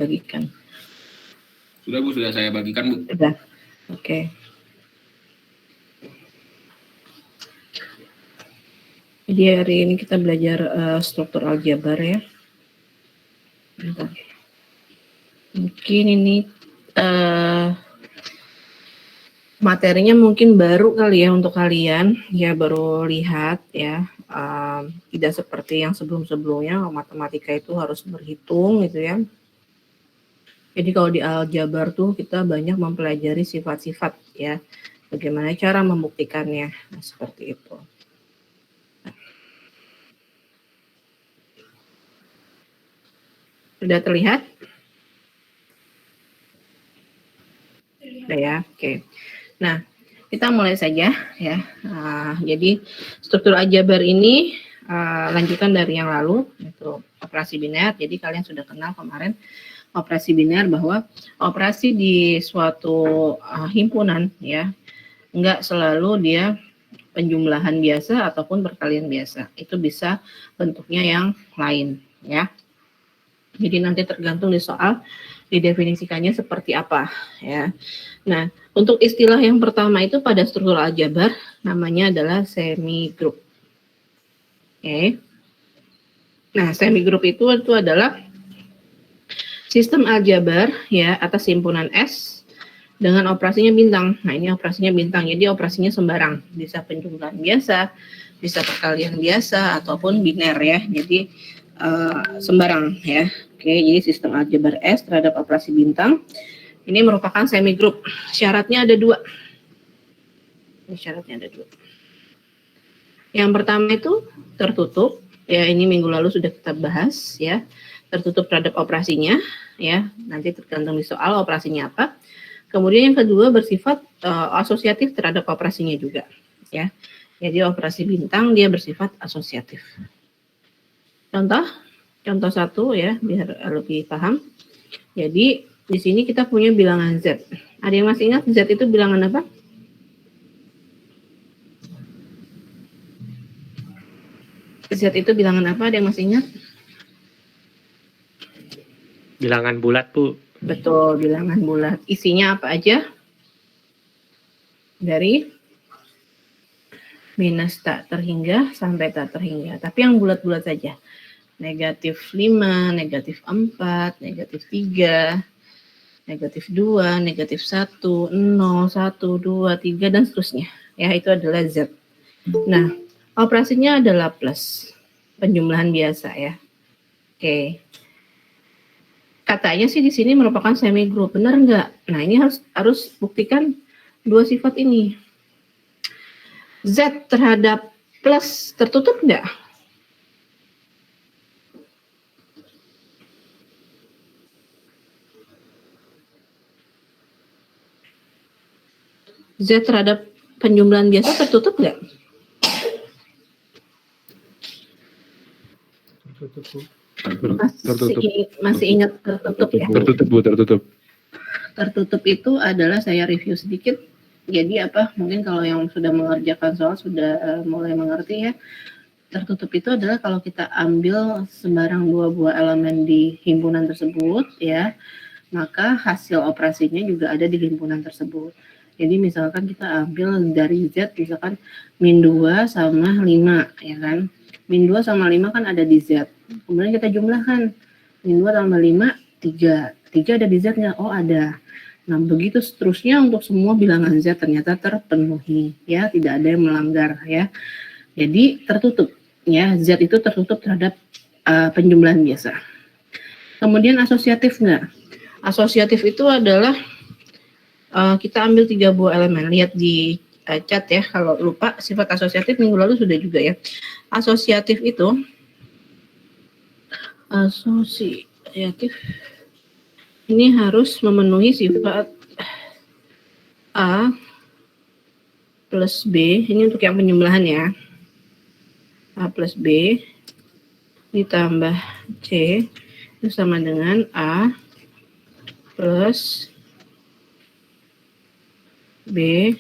bagikan. Sudah Bu, sudah saya bagikan Bu. Sudah, oke. Jadi hari ini kita belajar struktur aljabar ya. Bentar. Mungkin ini materinya mungkin baru kali ya untuk kalian, ya baru lihat ya. Tidak seperti yang sebelum-sebelumnya, matematika itu harus berhitung gitu ya. Jadi kalau di aljabar tuh kita banyak mempelajari sifat-sifat ya, bagaimana cara membuktikannya, nah, seperti itu. Sudah terlihat? Sudah ya, oke. Nah, kita mulai saja ya. Jadi struktur aljabar ini lanjutan dari yang lalu, itu operasi biner. Jadi kalian sudah kenal kemarin operasi biner, bahwa operasi di suatu himpunan ya, enggak selalu dia penjumlahan biasa ataupun perkalian biasa. Itu bisa bentuknya yang lain ya. Jadi nanti tergantung di soal didefinisikannya seperti apa ya. Nah, untuk istilah yang pertama itu pada struktur aljabar namanya adalah semi group. Oke. Nah, semi group itu adalah sistem aljabar ya atas himpunan S dengan operasinya bintang. Nah, ini operasinya bintang. Jadi operasinya sembarang, bisa penjumlahan biasa, bisa perkalian biasa ataupun biner ya. Jadi sembarang ya. Oke, jadi sistem aljabar S terhadap operasi bintang ini merupakan semi group. Syaratnya ada dua. Ini syaratnya ada dua. Yang pertama itu tertutup. Ya, ini minggu lalu sudah kita bahas ya. Tertutup terhadap operasinya ya, nanti tergantung di soal operasinya apa. Kemudian yang kedua bersifat asosiatif terhadap operasinya juga ya. Jadi operasi bintang dia bersifat asosiatif. Contoh satu ya, biar lebih paham. Jadi di sini kita punya bilangan Z. Ada yang masih ingat Z itu bilangan apa? Z itu bilangan apa? Ada yang masih ingat? Bilangan bulat, Bu. Betul, bilangan bulat. Isinya apa aja? Dari minus tak terhingga sampai tak terhingga. Tapi yang bulat-bulat saja. Negatif 5, negatif 4, negatif 3, negatif 2, negatif 1, 0, 1, 2, 3, dan seterusnya. Ya, itu adalah Z. Nah, operasinya adalah plus. Penjumlahan biasa ya. Oke. Katanya sih di sini merupakan semi group, benar nggak? Nah, ini harus buktikan dua sifat ini. Z terhadap plus tertutup nggak? Z terhadap penjumlahan biasa tertutup nggak? Tertutup. Masih ingat tertutup ya? Tertutup, Bu, tertutup. Tertutup itu adalah, saya review sedikit. Jadi apa? Mungkin kalau yang sudah mengerjakan soal sudah mulai mengerti ya. Tertutup itu adalah kalau kita ambil sembarang dua buah elemen di himpunan tersebut ya, maka hasil operasinya juga ada di himpunan tersebut. Jadi misalkan kita ambil dari Z, misalkan min 2 sama 5 ya kan. Min 2 sama 5 kan ada di Z. Kemudian kita jumlahkan. Min 2 tambah 5, 3. 3 ada di Z-nya? Oh, ada. Nah, begitu seterusnya untuk semua bilangan Z ternyata terpenuhi. Ya, tidak ada yang melanggar ya. Jadi tertutup. Ya, Z itu tertutup terhadap penjumlahan biasa. Kemudian asosiatif enggak? Asosiatif itu adalah kita ambil 3 buah elemen. Lihat di chat ya, kalau lupa sifat asosiatif minggu lalu sudah juga ya. Asosiatif itu ini harus memenuhi sifat A plus B, ini untuk yang penjumlahan ya. A plus B ditambah C itu sama dengan A plus B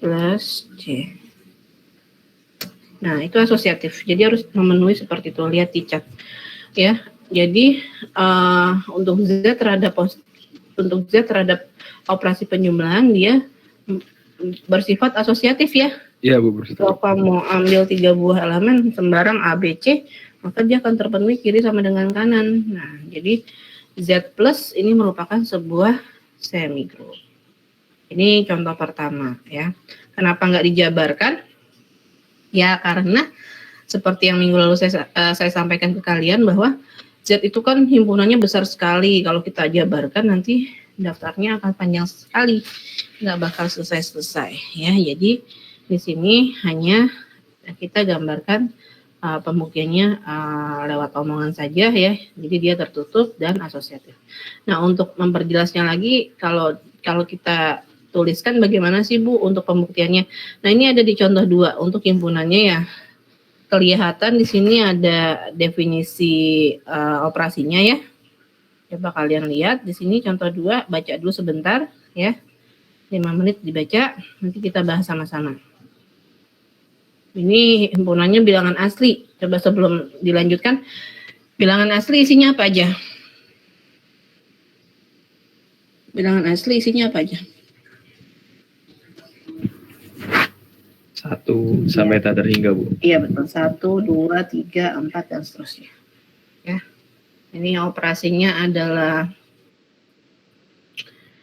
plus C. Nah, itu asosiatif. Jadi harus memenuhi seperti itu. Lihat di chat. Ya, Jadi untuk Z terhadap operasi penjumlahan dia bersifat asosiatif ya. Iya Bu, Kalau kamu ambil 3 buah elemen sembarang A, B, C, maka dia akan terpenuhi kiri sama dengan kanan. Nah, jadi Z plus ini merupakan sebuah semigroup. Ini contoh pertama ya. Kenapa nggak dijabarkan? Ya karena seperti yang minggu lalu saya sampaikan ke kalian bahwa Z itu kan himpunannya besar sekali. Kalau kita jabarkan nanti daftarnya akan panjang sekali, nggak bakal selesai-selesai ya. Jadi di sini hanya kita gambarkan pembuktiannya lewat omongan saja ya. Jadi dia tertutup dan asosiatif. Nah untuk memperjelasnya lagi, kalau kita tuliskan bagaimana sih Bu untuk pembuktiannya. Nah ini ada di contoh 2 untuk himpunannya ya. Kelihatan di sini ada definisi operasinya ya. Coba kalian lihat di sini contoh 2, baca dulu sebentar ya. 5 menit dibaca, nanti kita bahas sama-sama. Ini himpunannya bilangan asli. Coba sebelum dilanjutkan, bilangan asli isinya apa aja? Bilangan asli isinya apa aja? 1 sampai tak terhingga Bu. Iya betul, 1, 2, 3, 4 dan seterusnya. Ya, ini operasinya adalah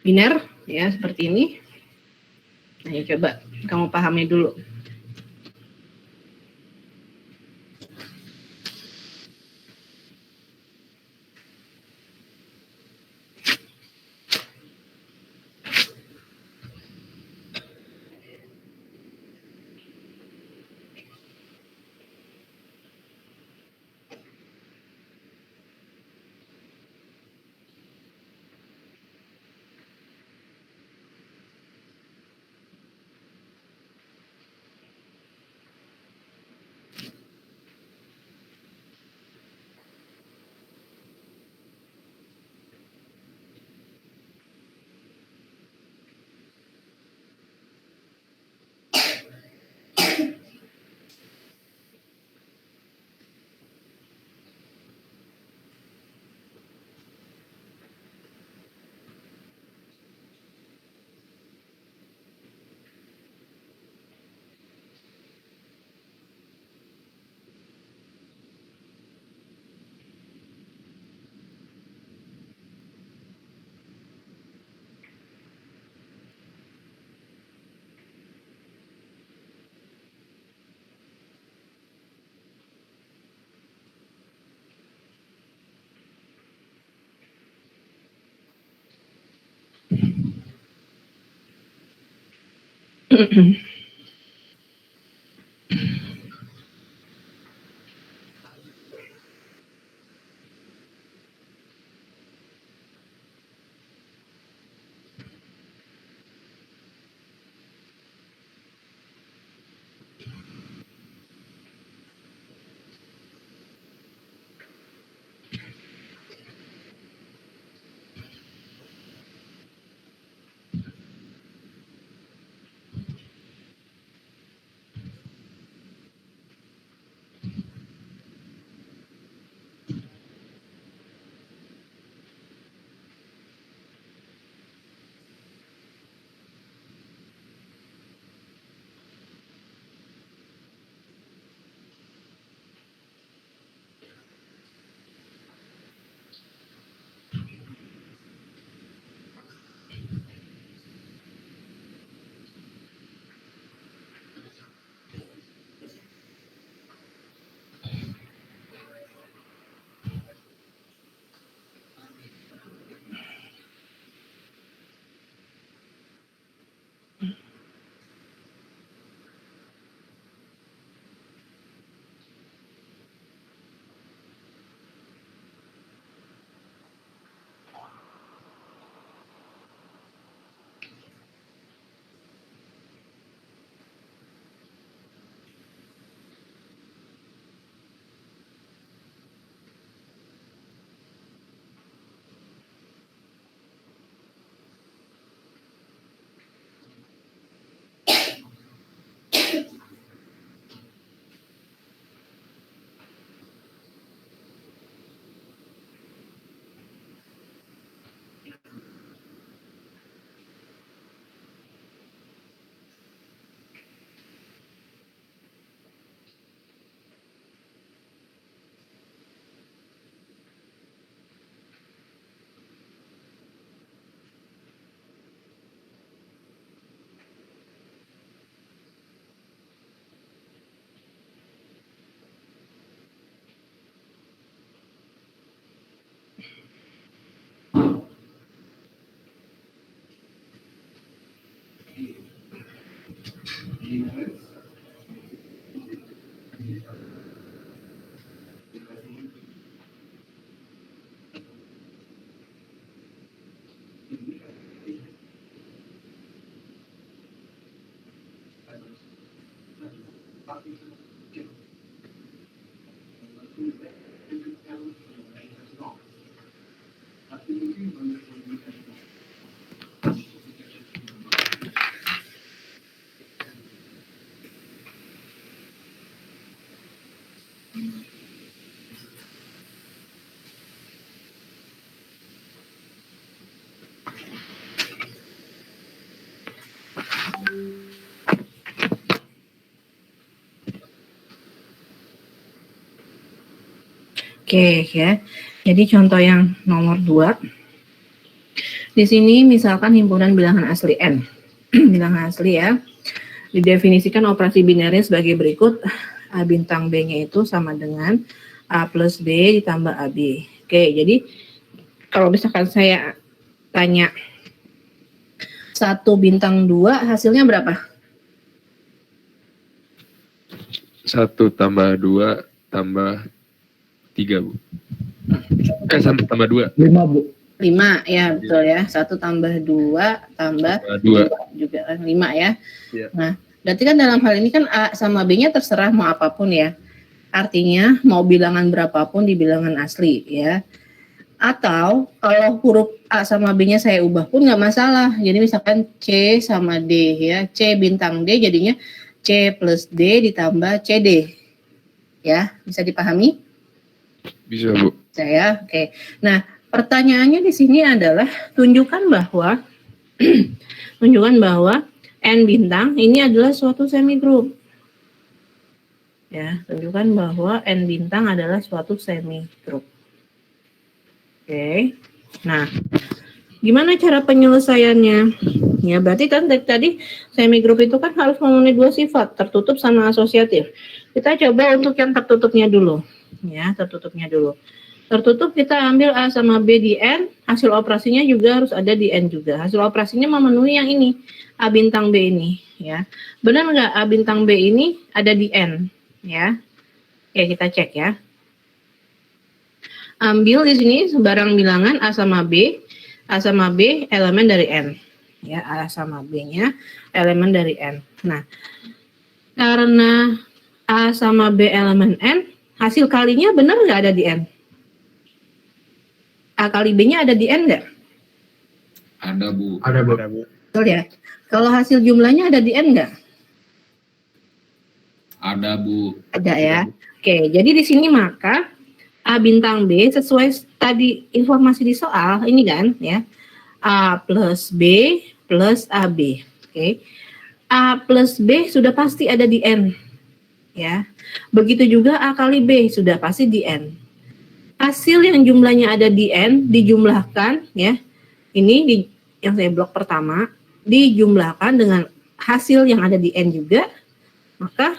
biner ya seperti ini. Nah, ya coba kamu pahami dulu. Oke ya. Jadi contoh yang nomor 2. Di sini misalkan himpunan bilangan asli N. Bilangan asli ya. Didefinisikan operasi binaris sebagai berikut. A bintang B-nya itu sama dengan A plus B ditambah AB. Oke, jadi kalau misalkan saya tanya 1 bintang 2 hasilnya berapa? 1 tambah 2 tambah 3, Bu. Tambah 2. 5, Bu. 5 ya, betul ya. 1 tambah 2 tambah 2. juga kan 5 ya. Iya. Nah, berarti kan dalam hal ini kan A sama B-nya terserah mau apapun ya. Artinya mau bilangan berapapun di bilangan asli ya. Atau kalau huruf A sama B-nya saya ubah pun nggak masalah. Jadi misalkan C sama D ya. C bintang D jadinya C plus D ditambah CD. Ya, bisa dipahami? Bisa, Bu. Saya, oke. Nah, pertanyaannya di sini adalah tunjukkan bahwa N bintang ini adalah suatu semigroup. Ya, tunjukkan bahwa N bintang adalah suatu semigroup. Oke. Nah, gimana cara penyelesaiannya? Ya, berarti kan tadi semigroup itu kan harus memenuhi 2 sifat, tertutup sama asosiatif. Kita coba untuk yang tertutupnya dulu. Ya, tertutupnya dulu. Tertutup kita ambil A sama B di N, hasil operasinya juga harus ada di N juga. Hasil operasinya memenuhi yang ini, A bintang B ini. Ya, benar nggak A bintang B ini ada di N? Ya, oke kita cek ya. Ambil di sini sebarang bilangan A sama B elemen dari N. Ya, A sama B-nya elemen dari N. Nah, karena A sama B elemen N, hasil kalinya benar nggak ada di N? A kali B-nya ada di N nggak? Ada, Bu. Ada, Bu. Betul ya. Kalau hasil jumlahnya ada di N nggak? Ada, Bu. Ada ya. Oke, jadi di sini maka A bintang B sesuai tadi informasi di soal ini kan ya. A plus B plus AB. Oke. A plus B sudah pasti ada di N. Ya. Begitu juga A kali B sudah pasti di N. Hasil yang jumlahnya ada di N dijumlahkan ya. Ini yang saya blok pertama dijumlahkan dengan hasil yang ada di N juga, maka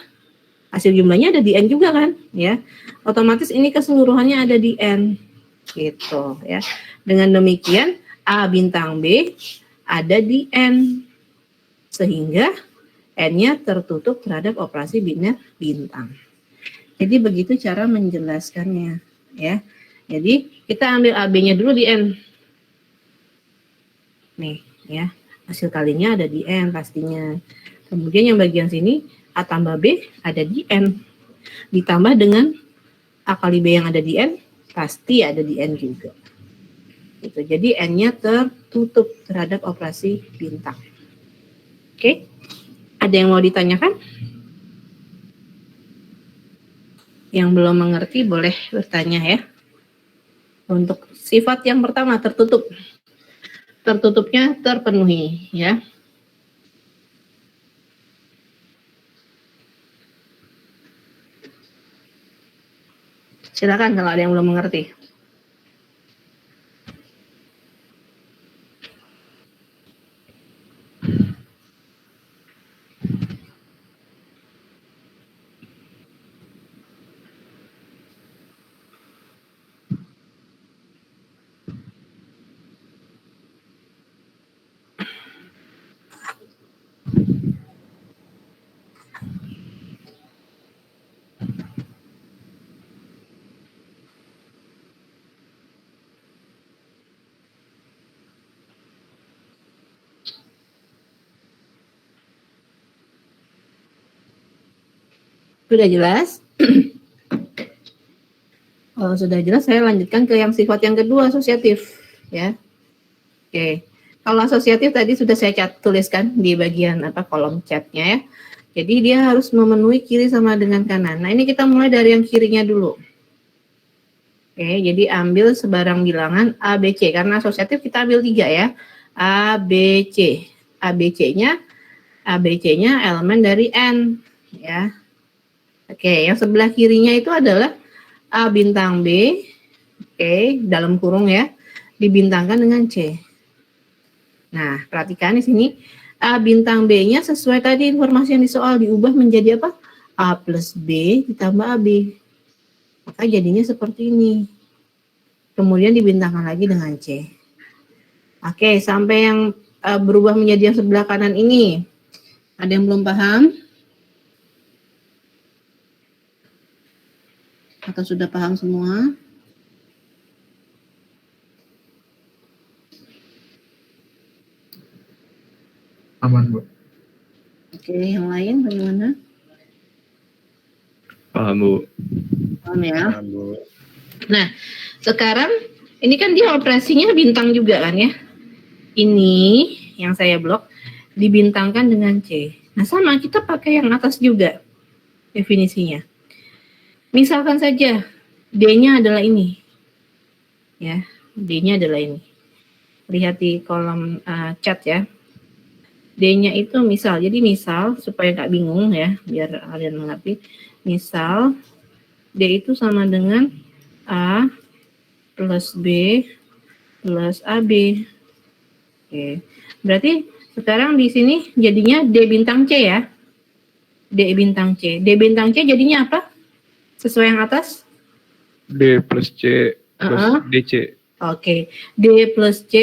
hasil jumlahnya ada di N juga kan ya. Otomatis ini keseluruhannya ada di N gitu ya. Dengan demikian A bintang B ada di N sehingga N-nya tertutup terhadap operasi biner bintang. Jadi begitu cara menjelaskannya ya. Jadi kita ambil AB-nya dulu di N. Nih ya, hasil kalinya ada di N pastinya. Kemudian yang bagian sini A tambah B ada di N. Ditambah dengan A kali B yang ada di N, pasti ada di N juga. Gitu. Jadi N-nya tertutup terhadap operasi bintang. Oke? Ada yang mau ditanyakan? Yang belum mengerti boleh bertanya ya. Untuk sifat yang pertama tertutup. Tertutupnya terpenuhi ya. Silakan kalau ada yang belum mengerti. Sudah jelas? Kalau sudah jelas, saya lanjutkan ke yang sifat yang kedua, asosiatif. Ya, oke. Kalau asosiatif tadi sudah saya tuliskan di bagian kolom chatnya ya. Jadi dia harus memenuhi kiri sama dengan kanan. Nah ini kita mulai dari yang kirinya dulu. Oke, jadi ambil sebarang bilangan A, B, C. Karena asosiatif kita ambil 3 ya. A, B, C. A, B, C-nya elemen dari N. Ya. Oke, yang sebelah kirinya itu adalah A bintang B. Oke, dalam kurung ya. Dibintangkan dengan C. Nah, perhatikan di sini. A bintang B-nya sesuai tadi informasi yang di soal diubah menjadi apa? A plus B ditambah AB. Maka jadinya seperti ini. Kemudian dibintangkan lagi dengan C. Oke, sampai yang berubah menjadi yang sebelah kanan ini. Ada yang belum paham? Atau sudah paham semua? Aman, Bu. Oke, yang lain bagaimana? Paham, Bu. Paham ya? Paham, Bu. Nah, sekarang ini kan dia operasinya bintang juga kan ya. Ini yang saya blok dibintangkan dengan C. Nah, sama kita pakai yang atas juga definisinya. Misalkan saja D-nya adalah ini. Ya, D-nya adalah ini. Lihat di kolom chat ya. D-nya itu misal. Jadi misal supaya nggak bingung ya, biar kalian mengerti. Misal D itu sama dengan A plus B plus AB. Oke. Berarti sekarang di sini jadinya D bintang C ya. D bintang C. D bintang C jadinya apa? Sesuai yang atas? D plus C plus DC. Oke. D plus C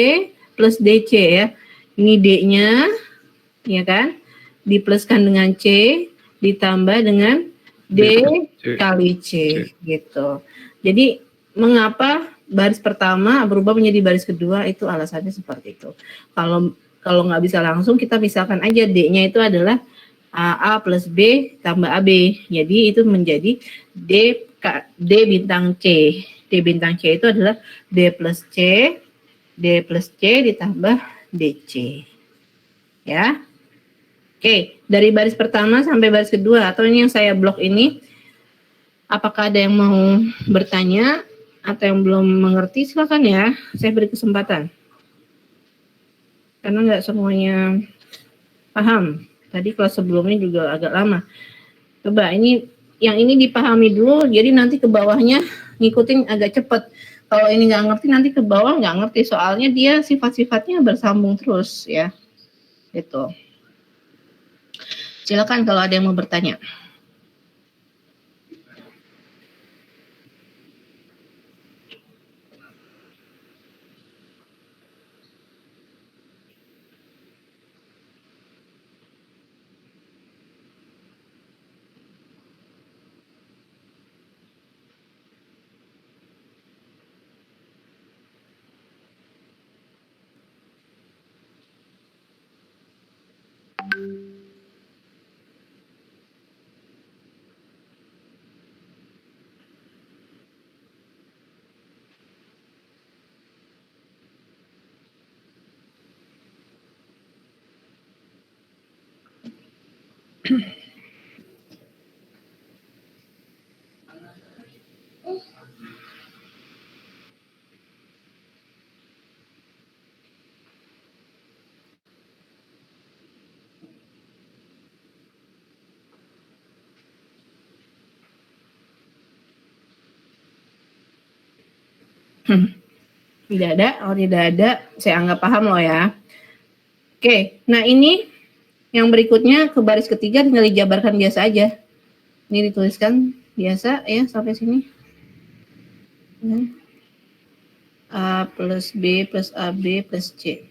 plus DC ya. Ini D-nya, ya kan? Dipluskan dengan C, ditambah dengan D kali C, gitu. Jadi mengapa baris pertama berubah menjadi baris kedua, itu alasannya seperti itu. Kalau nggak bisa langsung, kita misalkan aja D-nya itu adalah A plus B tambah AB. Jadi itu menjadi D bintang C. D bintang C itu adalah D plus C ditambah DC. Ya. Oke, dari baris pertama sampai baris kedua, atau ini yang saya blok ini, apakah ada yang mau bertanya atau yang belum mengerti, silakan ya, saya beri kesempatan. Karena nggak semuanya paham. Tadi kelas sebelumnya juga agak lama. Coba ini, yang ini dipahami dulu, jadi nanti ke bawahnya ngikutin agak cepat. Kalau ini nggak ngerti, nanti ke bawah nggak ngerti, soalnya dia sifat-sifatnya bersambung terus ya. Gitu. Silakan kalau ada yang mau bertanya. Tidak ada, tidak ada, saya anggap paham loh ya. Oke, nah ini yang berikutnya ke baris ketiga tinggal dijabarkan biasa aja. Ini dituliskan biasa ya sampai sini. A plus B plus AB plus C.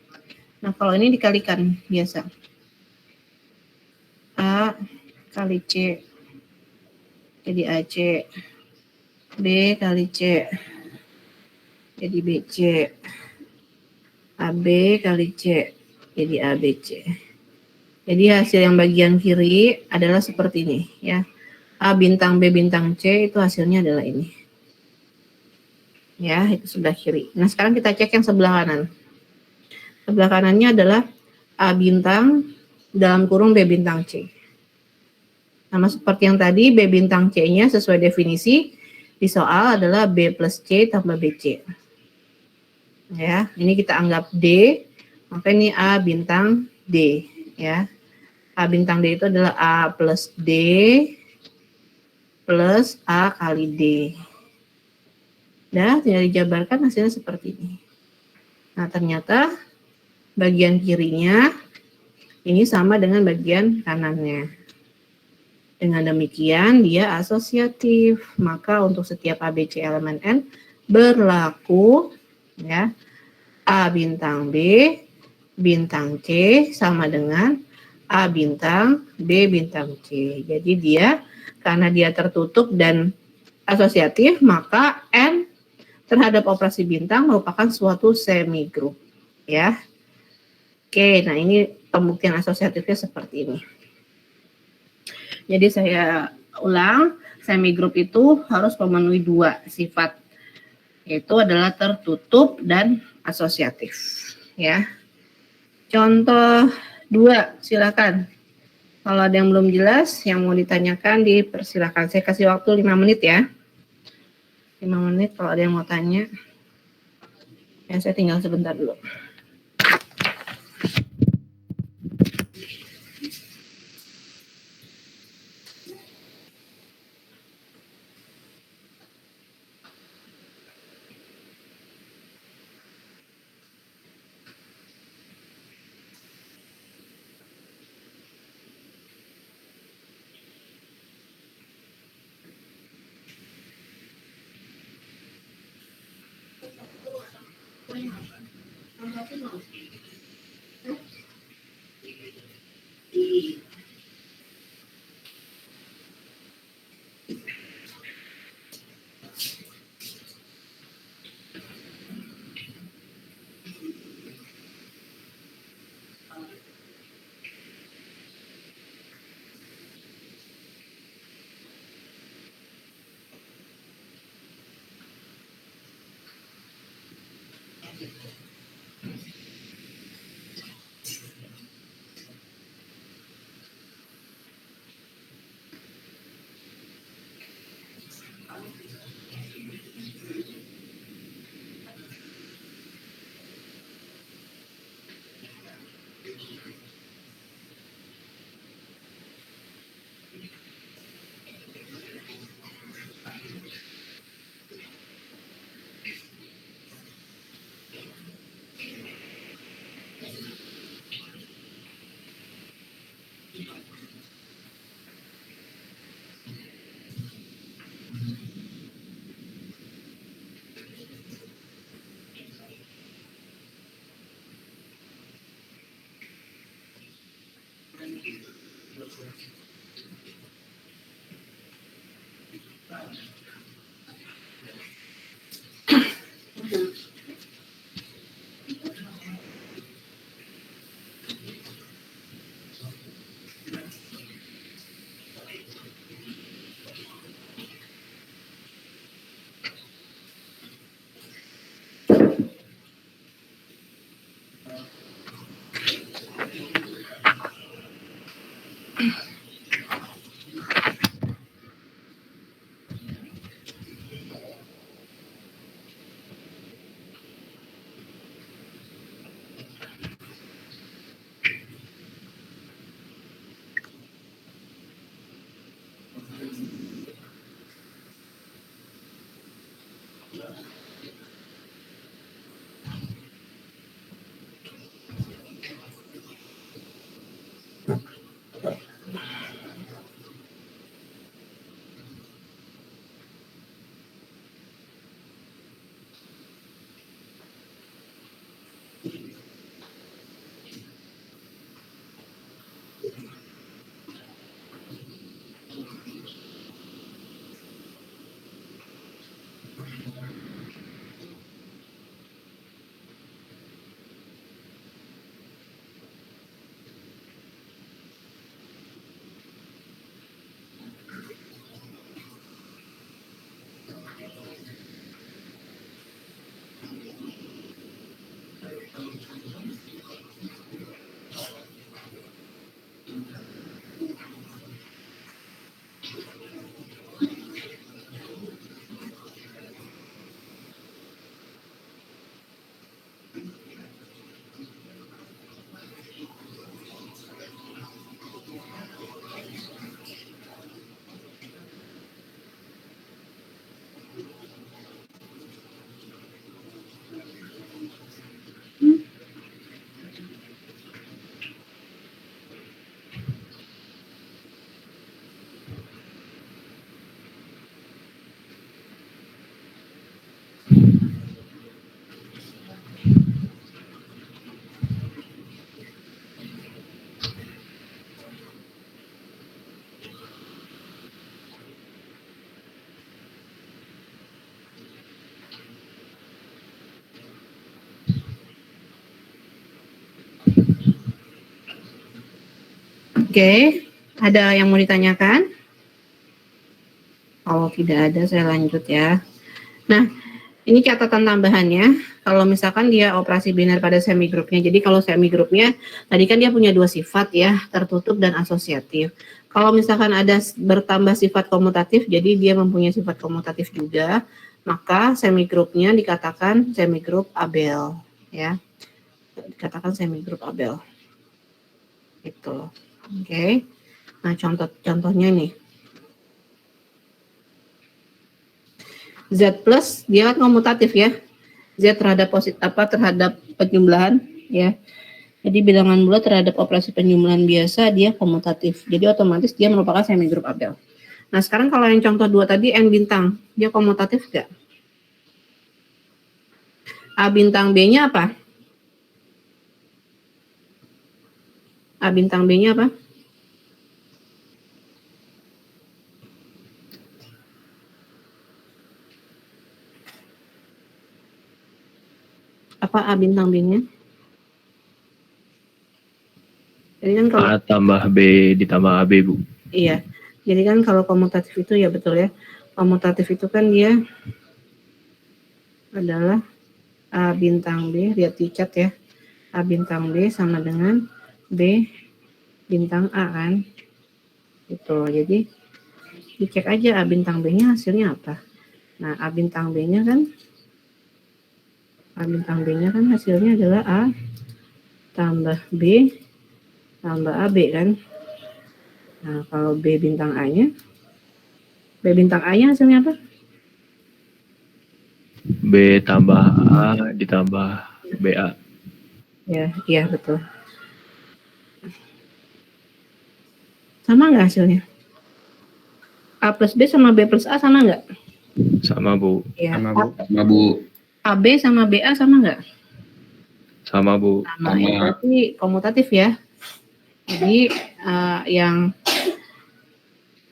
Nah kalau ini dikalikan biasa. A kali C jadi AC. B kali C jadi BC. AB kali C jadi ABC. Jadi hasil yang bagian kiri adalah seperti ini ya. A bintang B bintang C itu hasilnya adalah ini. Ya, itu sebelah kiri. Nah, sekarang kita cek yang sebelah kanan. Sebelah kanannya adalah A bintang dalam kurung B bintang C. Sama seperti yang tadi, B bintang C-nya sesuai definisi di soal adalah B plus C tambah BC. Ya, ini kita anggap D, maka ini A bintang D. Ya, A bintang D itu adalah A plus D plus A kali D. Nah, tinggal dijabarkan hasilnya seperti ini. Nah, ternyata bagian kirinya ini sama dengan bagian kanannya. Dengan demikian, dia asosiatif. Maka untuk setiap ABC elemen N berlaku ya A bintang B bintang C sama dengan A bintang B bintang C. Jadi dia karena dia tertutup dan asosiatif, maka N terhadap operasi bintang merupakan suatu semigroup, ya. Oke, nah ini pembuktian asosiatifnya seperti ini. Jadi saya ulang, semigroup itu harus memenuhi dua sifat, yaitu adalah tertutup dan asosiatif, ya. Contoh 2, silakan. Kalau ada yang belum jelas, yang mau ditanyakan dipersilakan. Saya kasih waktu 5 menit ya. 5 menit kalau ada yang mau tanya. Ya, saya tinggal sebentar dulu. Oke, ada yang mau ditanyakan? Kalau tidak ada, saya lanjut ya. Nah, ini catatan tambahannya. Kalau misalkan dia operasi biner pada semigrupnya, jadi kalau semigrupnya, tadi kan dia punya dua sifat ya, tertutup dan asosiatif. Kalau misalkan ada bertambah sifat komutatif, jadi dia mempunyai sifat komutatif juga, maka semigrupnya dikatakan semigrup Abel, ya. Dikatakan semigrup Abel. Itu. Oke. Nah, contohnya nih. Z plus dia kan komutatif ya. Z terhadap terhadap penjumlahan ya. Jadi bilangan bulat terhadap operasi penjumlahan biasa dia komutatif. Jadi otomatis dia merupakan semigrup Abel. Nah, sekarang kalau yang contoh 2 tadi N bintang, dia komutatif enggak? A bintang B-nya apa? A bintang B-nya apa? Apa A bintang B-nya? Jadi kan kalau A tambah B ditambah AB, Bu. iya. Jadi kan kalau komutatif itu ya betul ya. Komutatif itu kan dia adalah A bintang B, lihat di cat ya. A bintang B sama dengan B bintang A kan. Itu. Jadi dicek aja A bintang B-nya hasilnya apa. Nah, A bintang B-nya kan hasilnya adalah A tambah B tambah AB kan. Nah, kalau B bintang A-nya hasilnya apa? B tambah A ditambah BA. Ya, iya betul. Sama nggak hasilnya? A plus B sama B plus A sama nggak? Sama, Bu. Ya. Sama Bu. AB sama BA sama nggak? Sama, Bu. Sama. Itu berarti komutatif ya. Jadi yang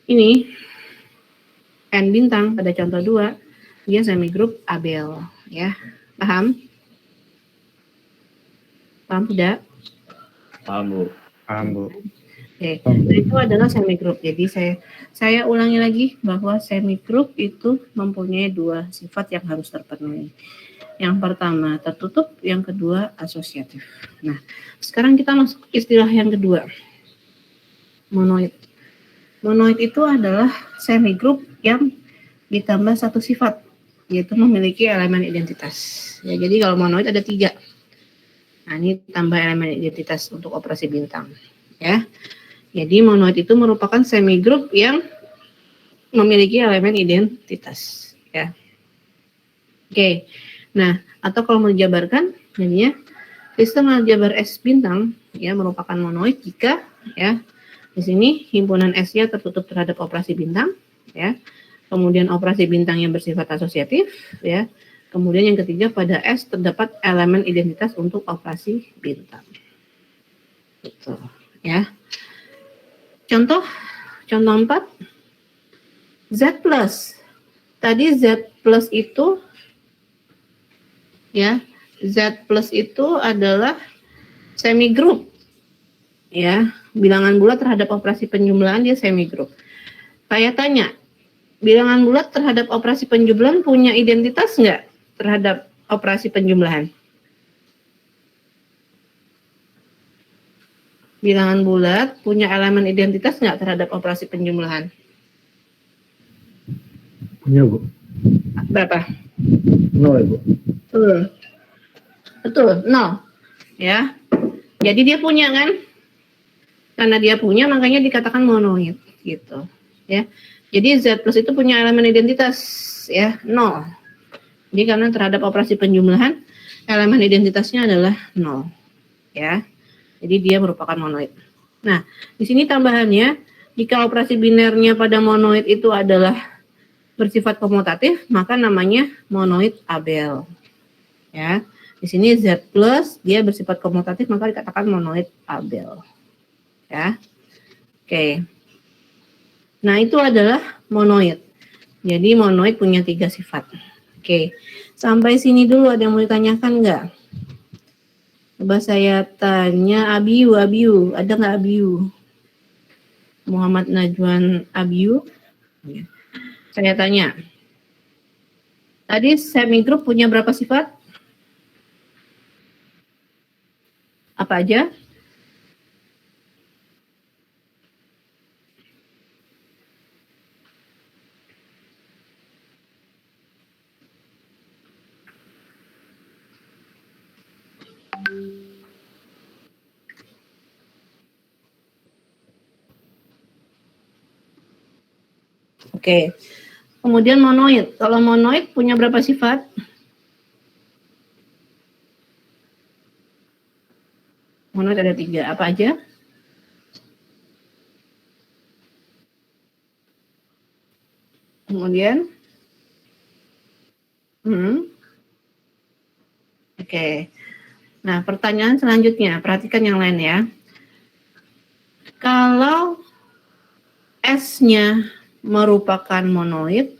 ini N bintang pada contoh 2 dia semigrup Abel ya. Paham? Paham tidak? Paham, Bu. Paham, Bu. Oke. Nah, itu adalah semigrup. Jadi saya ulangi lagi bahwa semigrup itu mempunyai dua sifat yang harus terpenuhi. Yang pertama tertutup, yang kedua asosiatif. Nah, sekarang kita masuk istilah yang kedua. Monoid. Monoid itu adalah semigrup yang ditambah satu sifat, yaitu memiliki elemen identitas. Ya, jadi kalau monoid ada 3. Nah, ini tambah elemen identitas untuk operasi bintang. Ya. Jadi monoid itu merupakan semigrup yang memiliki elemen identitas. Ya. Oke. Nah, atau kalau mau dijabarkan, jadinya sistem aljabar S bintang ya merupakan monoid jika ya di sini himpunan S-nya tertutup terhadap operasi bintang ya. Kemudian operasi bintang yang bersifat asosiatif ya. Kemudian yang ketiga pada S terdapat elemen identitas untuk operasi bintang. Gitu ya. Contoh 4 Z plus. Tadi Z plus itu ya, Z plus itu adalah semigrup. Ya, bilangan bulat terhadap operasi penjumlahan dia semigrup. Saya tanya, bilangan bulat terhadap operasi penjumlahan punya identitas enggak terhadap operasi penjumlahan? Bilangan bulat punya elemen identitas enggak terhadap operasi penjumlahan? Punya, Bu. Berapa? 0, Bu. Betul, 0. Ya. Jadi dia punya kan? Karena dia punya makanya dikatakan monoid gitu, ya. Jadi Z plus itu punya elemen identitas ya, 0. Jadi karena terhadap operasi penjumlahan elemen identitasnya adalah 0. Ya. Jadi dia merupakan monoid. Nah, di sini tambahannya jika operasi binernya pada monoid itu adalah bersifat komutatif, maka namanya monoid Abel. Ya. Di sini Z plus dia bersifat komutatif maka dikatakan monoid Abel. Ya. Oke. Nah, itu adalah monoid. Jadi monoid punya 3 sifat. Oke. Sampai sini dulu ada yang mau ditanyakan enggak? Coba saya tanya Abiu, ada nggak Abiu? Muhammad Najwan Abiu. Ya. Saya tanya, tadi semigroup punya berapa sifat? Apa aja? Oke. Kemudian monoid. Kalau monoid punya berapa sifat? Monoid ada 3. Apa aja? Kemudian, Oke. Nah, pertanyaan selanjutnya, perhatikan yang lain ya. Kalau S-nya merupakan monoid,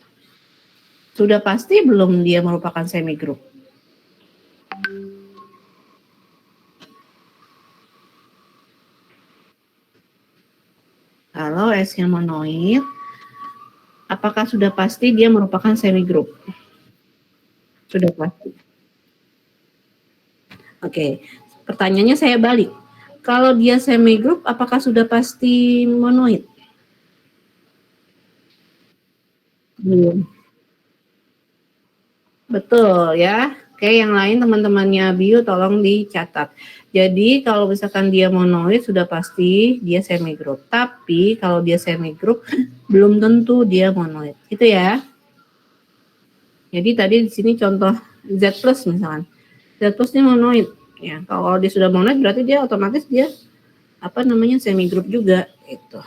sudah pasti belum dia merupakan semigroup? Kalau S-nya monoid, apakah sudah pasti dia merupakan semigroup? Sudah pasti. Oke, pertanyaannya saya balik. Kalau dia semigroup, apakah sudah pasti monoid? Belum. Betul ya. Oke, yang lain teman-temannya Bio tolong dicatat. Jadi kalau misalkan dia monoid sudah pasti dia semigroup. Tapi kalau dia semigroup belum tentu dia monoid. Gitu ya. Jadi tadi di sini contoh Z plus misalkan. Z plus ini monoid. Ya, kalau dia sudah monoid berarti dia otomatis dia semigroup juga itu.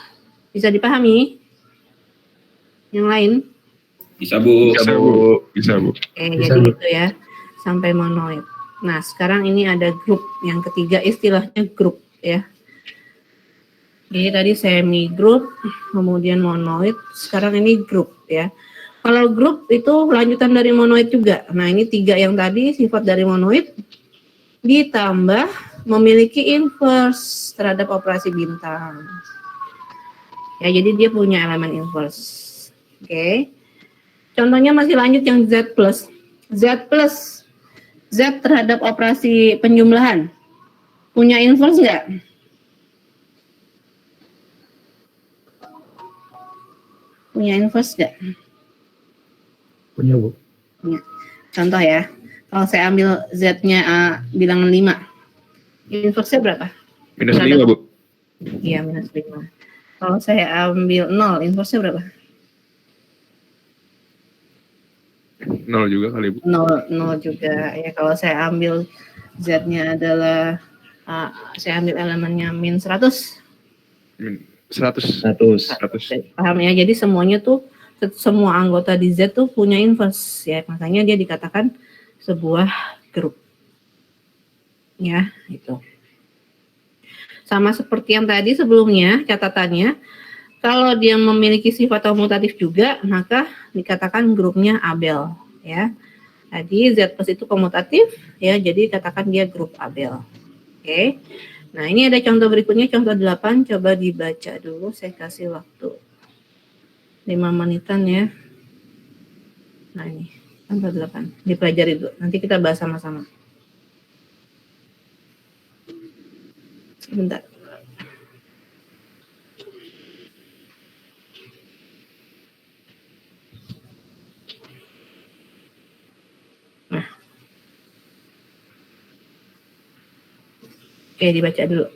Bisa dipahami? Yang lain? Bisa, Bu. Bisa, Bu. Bisa, Bu. Oke, Bisa, jadi Bu. itu ya. Sampai monoid. Nah, sekarang ini ada grup. Yang ketiga istilahnya grup ya. Jadi tadi semi grup, kemudian monoid, sekarang ini grup ya. Kalau grup itu lanjutan dari monoid juga. Nah, ini 3 yang tadi sifat dari monoid ditambah memiliki inverse terhadap operasi bintang. Ya, jadi dia punya elemen inverse. Oke. Contohnya masih lanjut yang Z plus. Z plus, Z terhadap operasi penjumlahan. Punya inverse nggak? Punya inverse nggak? Punya, Bu. Punya. Contoh ya, kalau saya ambil Z-nya bilangan 5, inverse-nya berapa? Minus 5, Bu. Iya, minus 5. Kalau saya ambil 0, inverse-nya berapa? 0 juga kali, Bu. 0 juga. Ya, kalau saya ambil Z-nya adalah, saya ambil elemennya min 100. 100. 100. Paham ya? Jadi semuanya tuh, semua anggota di Z tuh punya inverse ya. Makanya dia dikatakan sebuah grup. Ya, itu. Sama seperti yang tadi sebelumnya, catatannya, kalau dia memiliki sifat komutatif juga, maka dikatakan grupnya Abel, ya. Tadi Z plus itu komutatif, ya, jadi katakan dia grup Abel. Oke. Nah, ini ada contoh berikutnya, contoh 8, coba dibaca dulu, saya kasih waktu 5 menitan ya. Nah, ini contoh 8, dipelajari dulu, nanti kita bahas sama-sama. Sebentar. Nah, oke, dibaca dulu.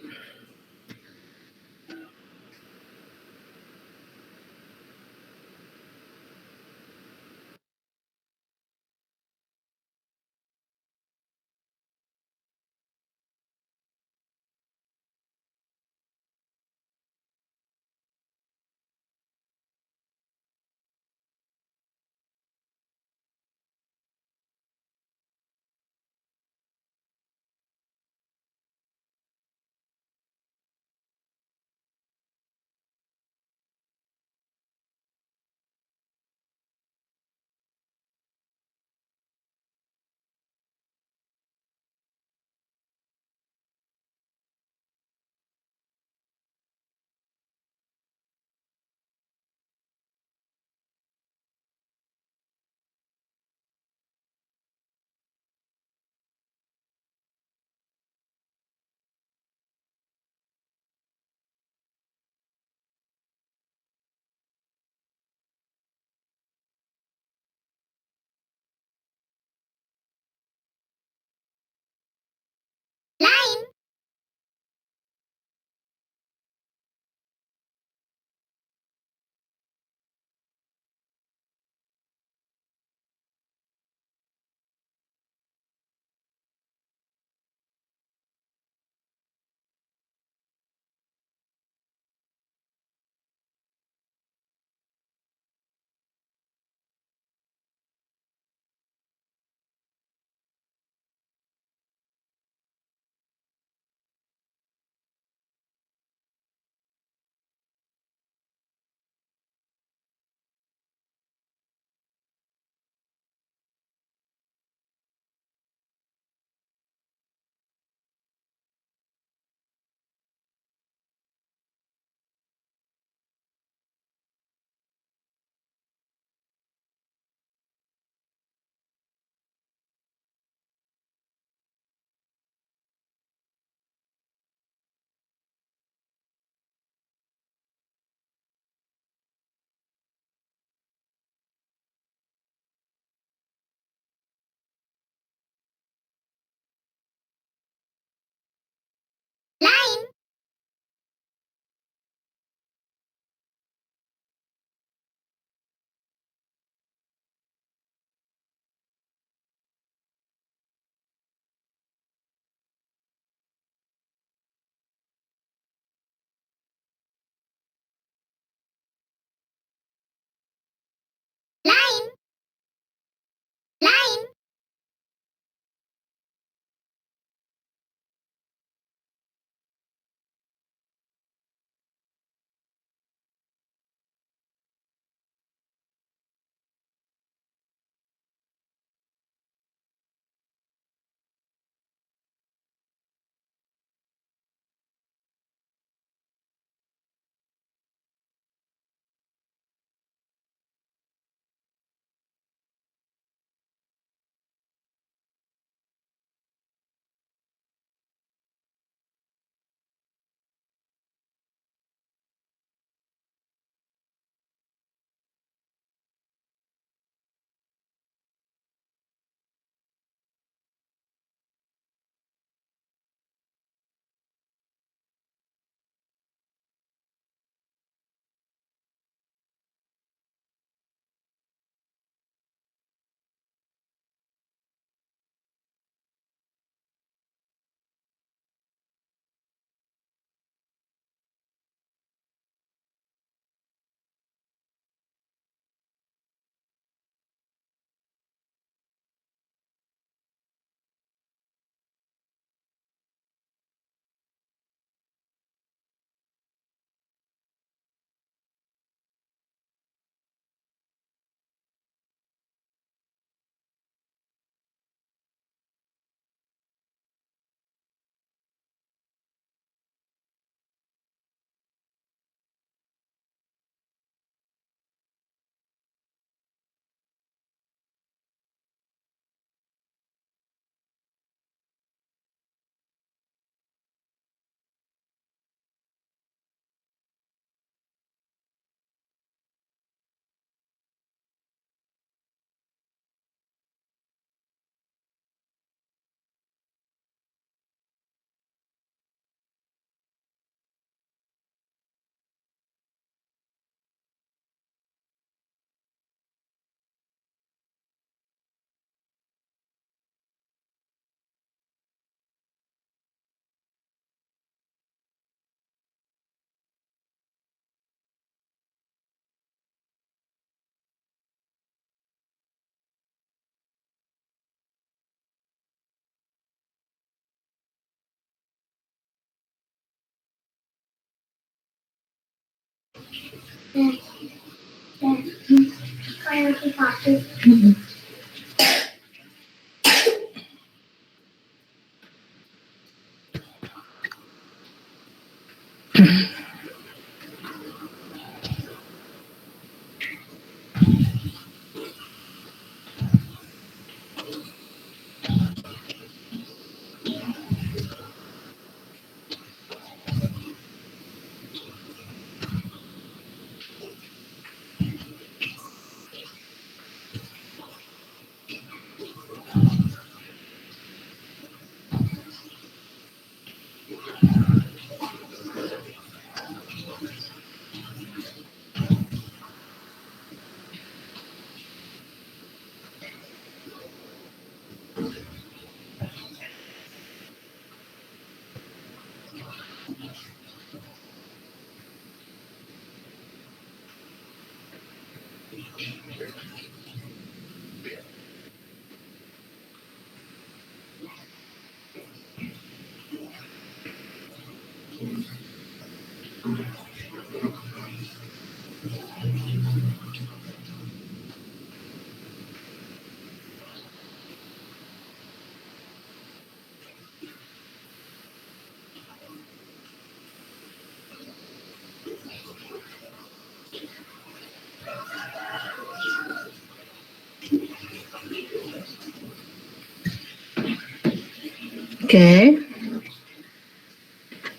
Oke,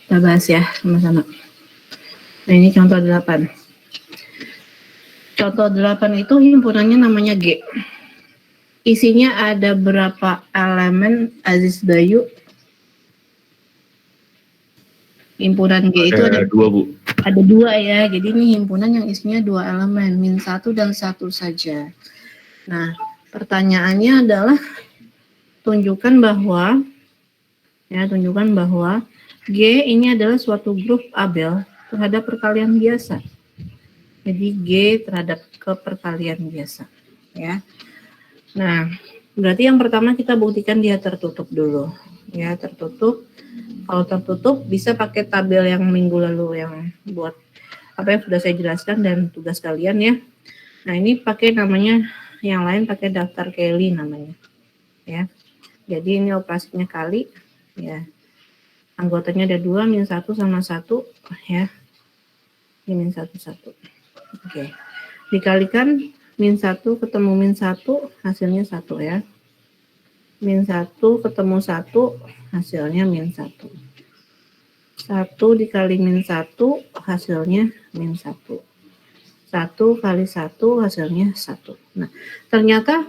kita bahas ya sama-sama. Nah, ini contoh 8. Contoh 8 itu himpunannya namanya G. Isinya ada berapa elemen, Aziz Bayu? Himpunan G itu ada 2, Bu. Ada 2 ya, jadi ini himpunan yang isinya 2 elemen, -1 dan 1 saja. Nah, pertanyaannya adalah tunjukkan bahwa G ini adalah suatu grup Abel terhadap perkalian biasa. Jadi G terhadap keperkalian biasa, ya. Nah, berarti yang pertama kita buktikan dia tertutup dulu, ya, tertutup. Kalau tertutup bisa pakai tabel yang minggu lalu yang buat apa yang sudah saya jelaskan dan tugas kalian ya. Nah, ini pakai namanya yang lain pakai daftar Kelly namanya, ya. Jadi ini operasinya kali, ya. Anggotanya ada 2, -1 sama 1, ya. Ini -1, 1. Oke. Dikalikan -1 ketemu -1 hasilnya 1 ya. -1 ketemu 1 hasilnya -1. 1 dikali -1 hasilnya -1. 1 kali 1 hasilnya 1. Nah, ternyata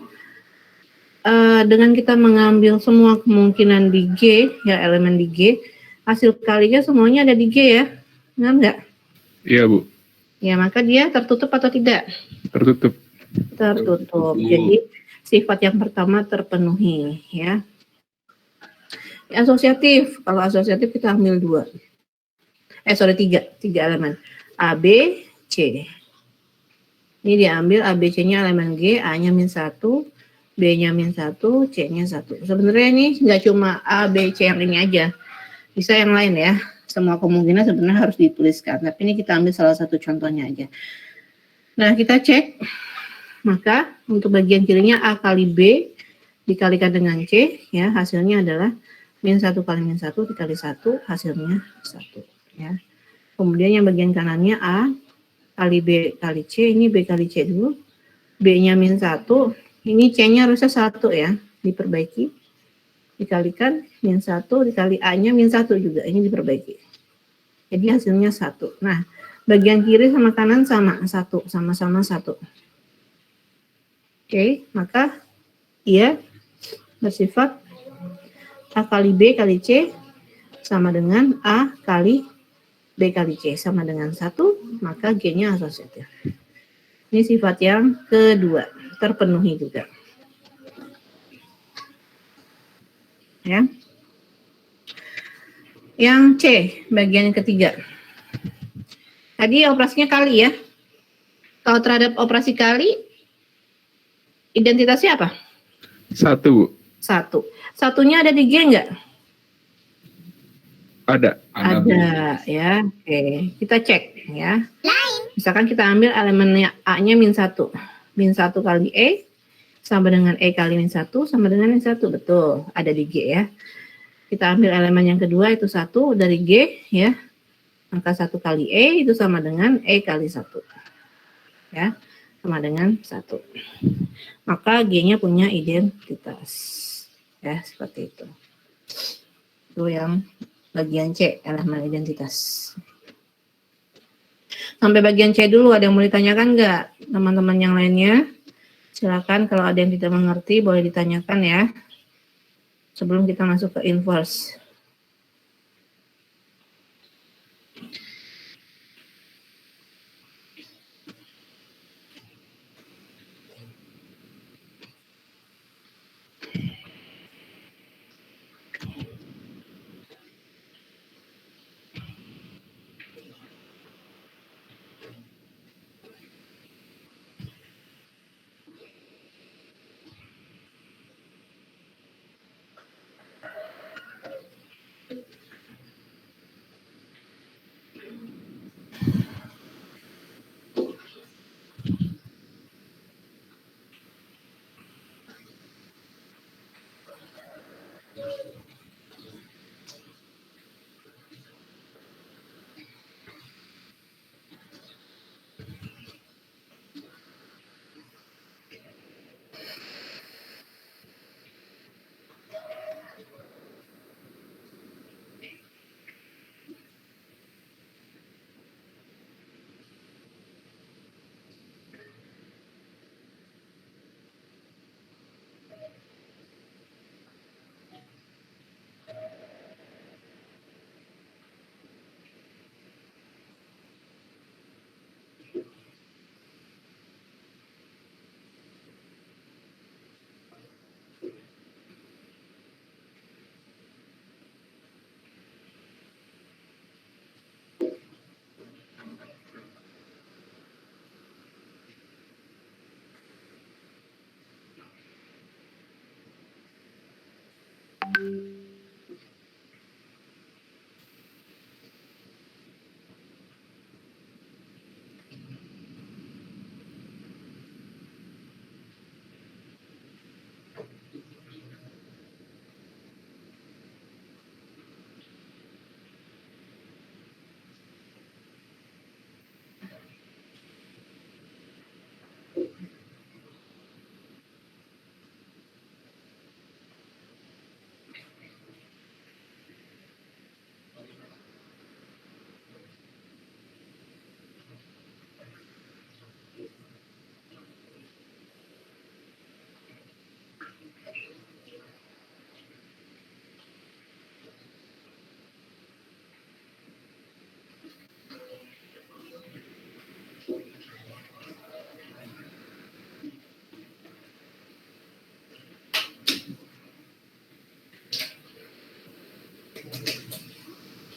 dengan kita mengambil semua kemungkinan di G, ya elemen di G, hasil kalinya semuanya ada di G ya. Benar nggak? Iya, Bu. Ya, maka dia tertutup atau tidak? Tertutup. Tertutup. Jadi sifat yang pertama terpenuhi ya. Asosiatif. Kalau asosiatif kita ambil 2. 3 elemen. A, B, C. Ini diambil A, B, C-nya elemen G, A-nya -1, B-nya -1, C-nya 1. Sebenarnya ini nggak cuma A, B, C yang ini aja. Bisa yang lain ya. Semua kemungkinan sebenarnya harus dituliskan. Tapi ini kita ambil salah satu contohnya aja. Nah, kita cek. Maka untuk bagian kirinya A kali B dikalikan dengan C, ya hasilnya adalah -1 kali -1 dikali 1, hasilnya 1. Ya. Kemudian yang bagian kanannya A kali B kali C, ini B kali C dulu. B-nya -1, ini C-nya harusnya 1 ya, diperbaiki. Dikalikan -1 dikali A-nya -1 juga, ini diperbaiki. Jadi hasilnya 1. Nah, bagian kiri sama kanan sama 1, sama-sama 1. Oke, maka ia bersifat A kali B kali C sama dengan A kali B kali C sama dengan 1, maka G-nya asosiatif. Ini sifat yang kedua, terpenuhi juga. Ya. Yang C, bagian yang ketiga. Tadi operasinya kali ya. Kalau terhadap operasi kali, identitasnya apa? 1, Bu. 1. Satunya ada di G enggak? Ada. Ada ya. Oke, kita cek ya. Misalkan kita ambil elemennya A-nya min 1. Min 1 kali E sama dengan E kali min 1 sama dengan min 1. Betul, ada di G ya. Kita ambil elemen yang kedua itu 1 dari G ya. Maka 1 kali E itu sama dengan E kali 1. Ya, sama dengan 1. Maka G-nya punya identitas. Ya, seperti itu. Itu yang bagian C, elemen identitas. Sampai bagian C dulu, ada yang mau ditanyakan nggak? Teman-teman yang lainnya, silakan kalau ada yang tidak mengerti, boleh ditanyakan ya. Sebelum kita masuk ke inverse.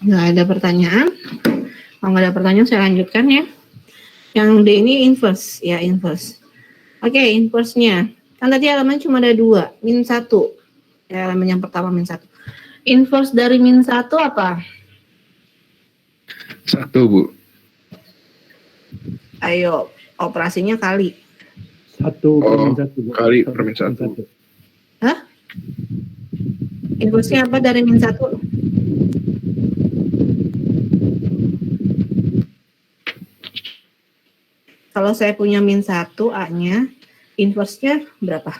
Nggak ada pertanyaan. Kalau nggak ada pertanyaan, saya lanjutkan ya. Yang D ini inverse, ya inverse. Oke, inverse-nya. Kan tadi elemen cuma ada 2, min 1. Ya, elemen yang pertama min 1. Inverse dari min 1 apa? 1, Bu. Ayo, operasinya kali. 1 per min 1. Kali per min 1. Hah? Inverse-nya apa dari min 1? Kalau saya punya min 1, A-nya, inverse-nya berapa?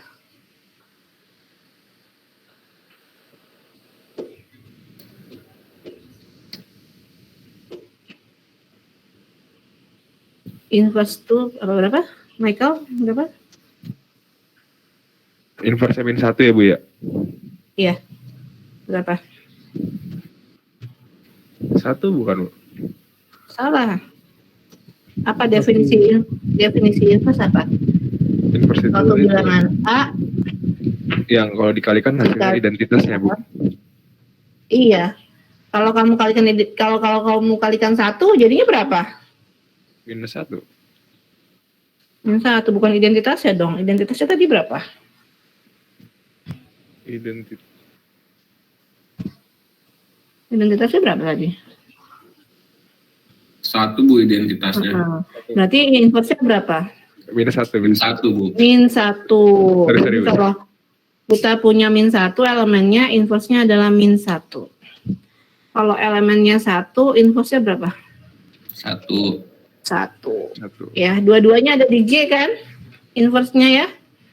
Inverse itu berapa? Michael, berapa? Inverse min 1 ya, Bu ya? Iya. Berapa? 1 bukan, Bu? Salah. Apa definisi inverse apa? Inverse Kalau itu bilangan A, yang kalau dikalikan hasilnya identitasnya, Bu. iya. Kalau kamu kalikan 1, jadinya berapa? Minus 1. Min 1, bukan identitasnya dong. Identitasnya tadi berapa? Satu. Identitasnya berapa tadi? satu Bu identitasnya. Berarti inverse-nya berapa? -1, Min satu Bu. Min 1. Sorry, Jadi Bu. kalau kita punya min 1, elemennya inverse-nya adalah min 1. Kalau elemennya 1, inverse-nya berapa? 1. 1. Ya, dua-duanya ada di G kan? Inverse-nya ya.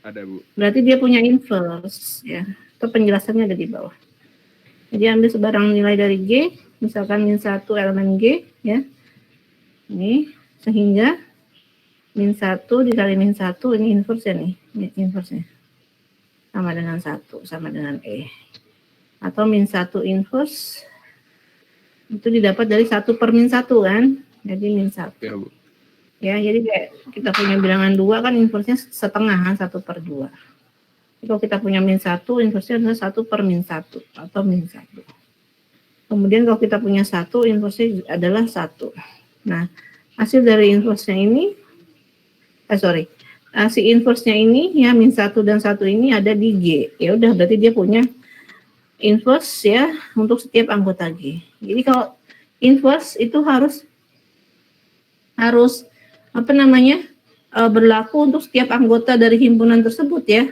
Ada Bu. Berarti dia punya inverse ya. Itu penjelasannya ada di bawah. Jadi ambil sebarang nilai dari G, misalkan min 1 elemen G ya. Ini sehingga min 1 dikali min 1 ini inverse ya nih, inverse-nya. Sama dengan 1, sama dengan E. Atau min 1 inverse itu didapat dari 1 per min 1 kan? Jadi min 1. Ya Bu. Ya, jadi kayak kita punya bilangan 2 kan inverse-nya setengah kan, 1 per 2. Jadi kalau kita punya min 1, inverse-nya adalah 1 per min 1 atau min 1. Kemudian kalau kita punya 1, inverse-nya adalah 1. Nah, hasil dari inverse-nya ini, si inverse-nya ini ya min 1 dan 1 ini ada di G. Ya udah berarti dia punya inverse ya untuk setiap anggota G. Jadi kalau inverse itu harus berlaku untuk setiap anggota dari himpunan tersebut ya.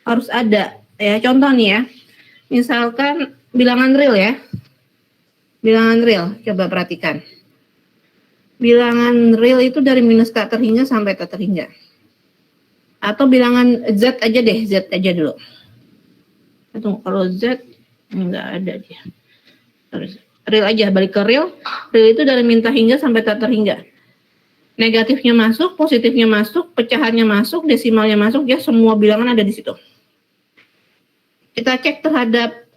Harus ada ya. Contoh nih ya. Misalkan bilangan real ya. Bilangan real, coba perhatikan. Bilangan real itu dari minus tak terhingga sampai tak terhingga. Atau bilangan Z aja deh, Z aja dulu. Atau kalau Z enggak ada dia. Real aja, balik ke real. Real itu dari min tak hingga sampai tak terhingga. Negatifnya masuk, positifnya masuk, pecahannya masuk, desimalnya masuk, ya semua bilangan ada di situ. Kita cek terhadap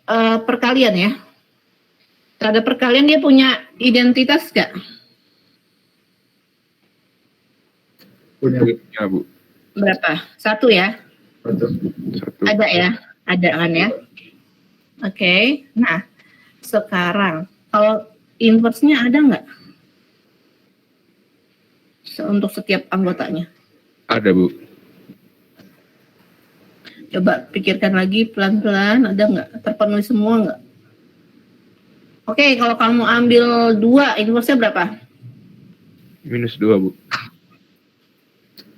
perkalian ya. Terhadap perkalian dia punya identitas nggak? Punya. Ya Bu. Berapa? 1 ya? 1. Ada ya? Ada kan ya? Oke. Nah, sekarang kalau inverse-nya ada nggak? Untuk setiap anggotanya. Ada Bu. Coba pikirkan lagi pelan-pelan, ada nggak? Terpenuhi semua nggak? Oke, kalau kamu ambil 2, inverse-nya berapa? -2 Bu.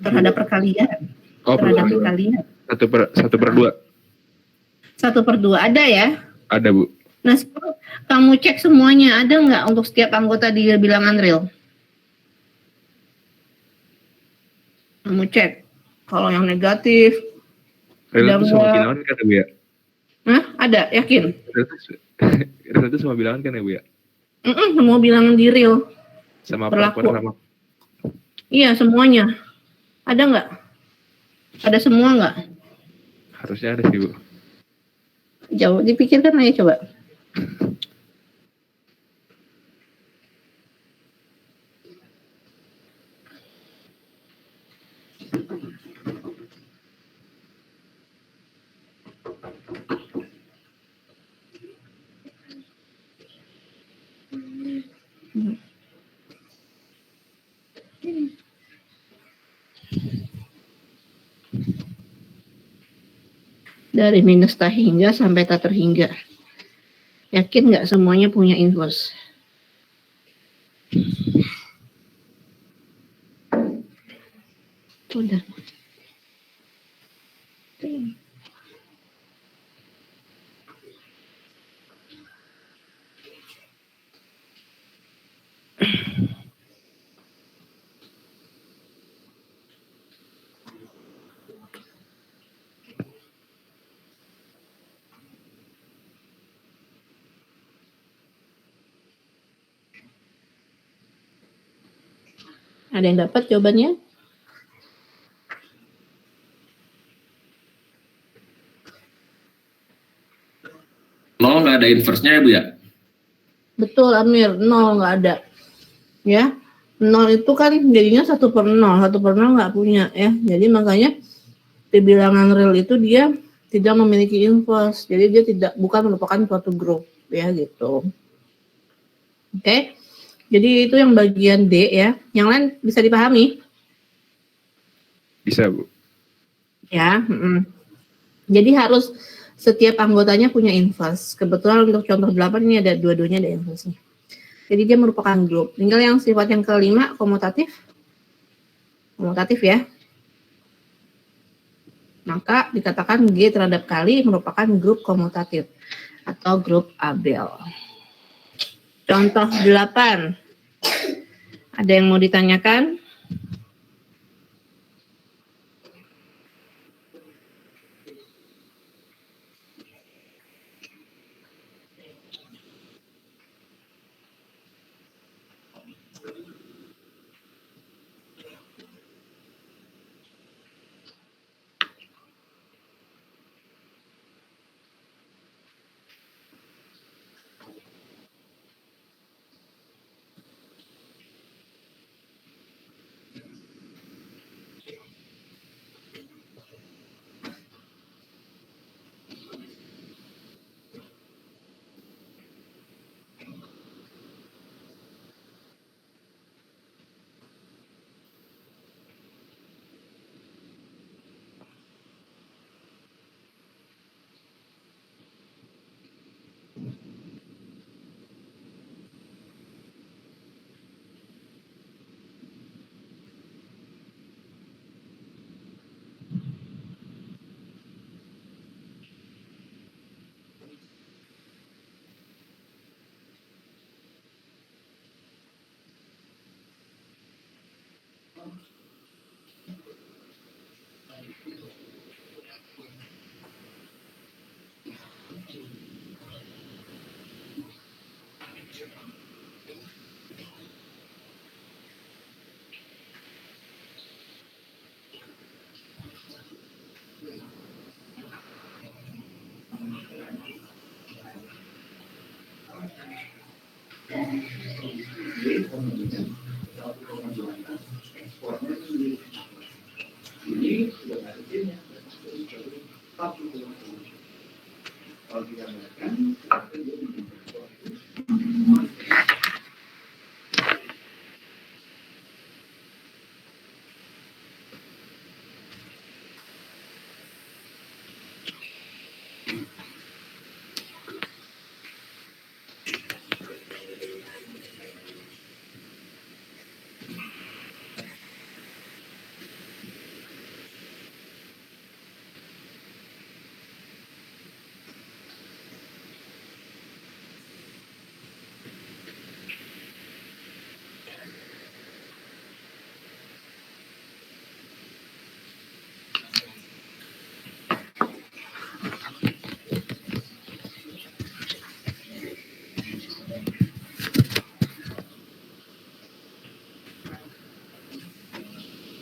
Terhadap perkalian. Oh, Terhadap perkalian. 1/2. 1/2 ada ya? Ada Bu. Nah, sekarang kamu cek semuanya, ada nggak untuk setiap anggota di bilangan real? Kamu cek. Kalau yang negatif, Real ada itu semua nggak? bilangan kan ya Bu ya? Hah? Ada, yakin? Real itu semua bilangan kan ya Bu ya? Semua bilangan di real. Sama Berlaku. per sama. Iya, semuanya. Ada nggak? Ada semua nggak? Harusnya ada sih Bu. Jauh, dipikirkan aja coba. Dari minus tak hingga sampai tak terhingga. Yakin nggak semuanya punya inverse? Udah. Ada yang dapat jawabannya? Nol nggak ada inverse-nya ya Bu ya? Betul Amir, 0 nggak ada. Ya, 0 itu kan jadinya 1/0, 1/0 nggak punya ya. Jadi makanya di bilangan real itu dia tidak memiliki inverse. Jadi dia bukan merupakan suatu grup ya gitu. Oke. Jadi itu yang bagian D ya. Yang lain bisa dipahami? Bisa Bu. Ya. Jadi harus setiap anggotanya punya inverse. Kebetulan untuk contoh 8 ini ada dua-duanya ada inverse-nya. Jadi dia merupakan grup. Tinggal yang sifat yang kelima, komutatif. Komutatif ya. Maka dikatakan G terhadap kali merupakan grup komutatif atau grup Abel. Contoh 8. Ada yang mau ditanyakan?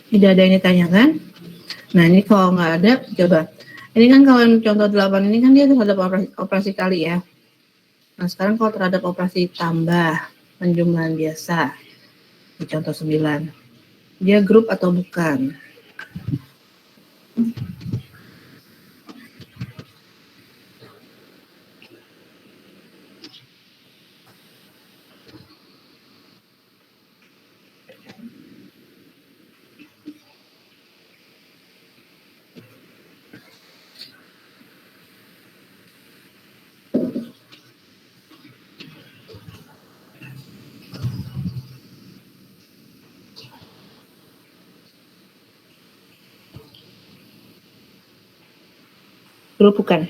Tidak ada yang ditanyakan? Nah, ini kalau nggak ada, coba. Ini kan kalau yang contoh 8 ini kan dia terhadap operasi kali ya. Nah, sekarang kalau terhadap operasi tambah, penjumlahan biasa, di contoh 9, dia grup atau bukan? Grup bukan?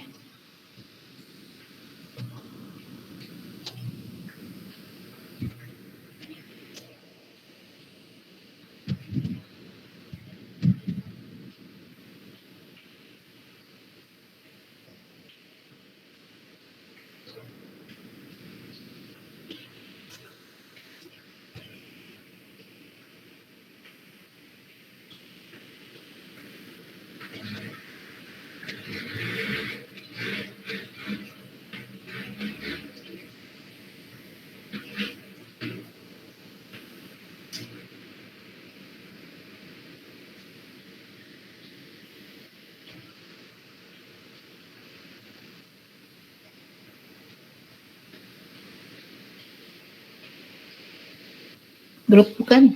Grup bukan?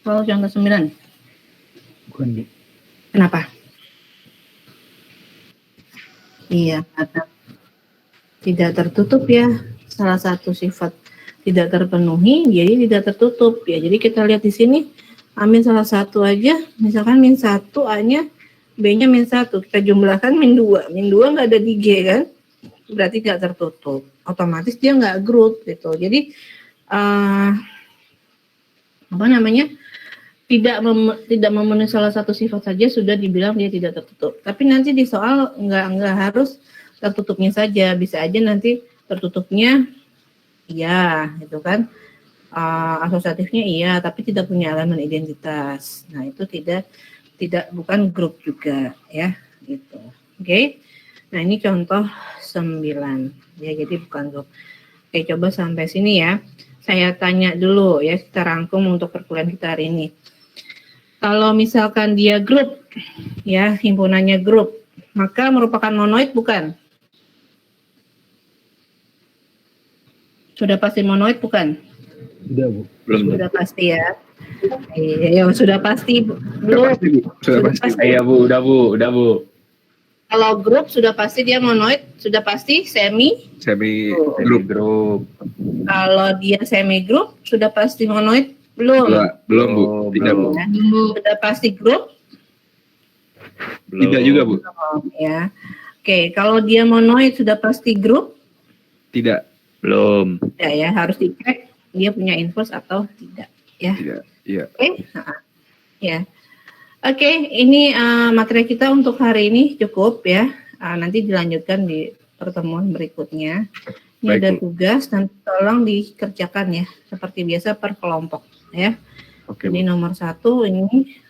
Kalau contoh 9. Bukan, Bu. Kenapa? Iya, karena tidak tertutup ya salah satu sifat tidak terpenuhi, jadi tidak tertutup. Ya, jadi kita lihat di sini, ambil salah satu aja, misalkan min 1 A-nya, B-nya min 1, kita jumlahkan min 2. Min 2 nggak ada di G kan, berarti nggak tertutup. Otomatis dia nggak group gitu. Jadi, tidak memenuhi salah satu sifat saja sudah dibilang dia tidak tertutup. Tapi nanti di soal nggak harus tertutupnya saja, bisa aja nanti tertutupnya iya, gitu kan. Asosiatifnya iya, tapi tidak punya elemen identitas. Nah, itu bukan grup juga ya, gitu. Oke. Nah, ini contoh 9. Ya, jadi bukan grup. Oke, coba sampai sini ya. Saya tanya dulu ya, kita rangkum untuk perkuliahan kita hari ini. Kalau misalkan dia grup, ya himpunannya grup, maka merupakan monoid bukan? Sudah pasti monoid bukan? Sudah, Bu. Belum. Sudah pasti ya. Iya, sudah pasti belum. Sudah pasti. Iya Bu, udah Bu. Kalau grup sudah pasti dia monoid, sudah pasti semi Grup. Kalau dia semi grup sudah pasti monoid belum? Belum Bu, tidak Bu. Ya. Sudah pasti grup? Tidak juga Bu. Ya. Oke, kalau dia monoid sudah pasti grup? Tidak. Belum. Ya, harus dicek dia punya inverse atau tidak ya. Tidak. Iya. Oke. Ya. Oke, ini materi kita untuk hari ini cukup ya. Nanti dilanjutkan di pertemuan berikutnya. Ini Baik, ada Bu. tugas, nanti tolong dikerjakan ya, seperti biasa per kelompok ya. Oke, Jadi Bu. nomor 1 ini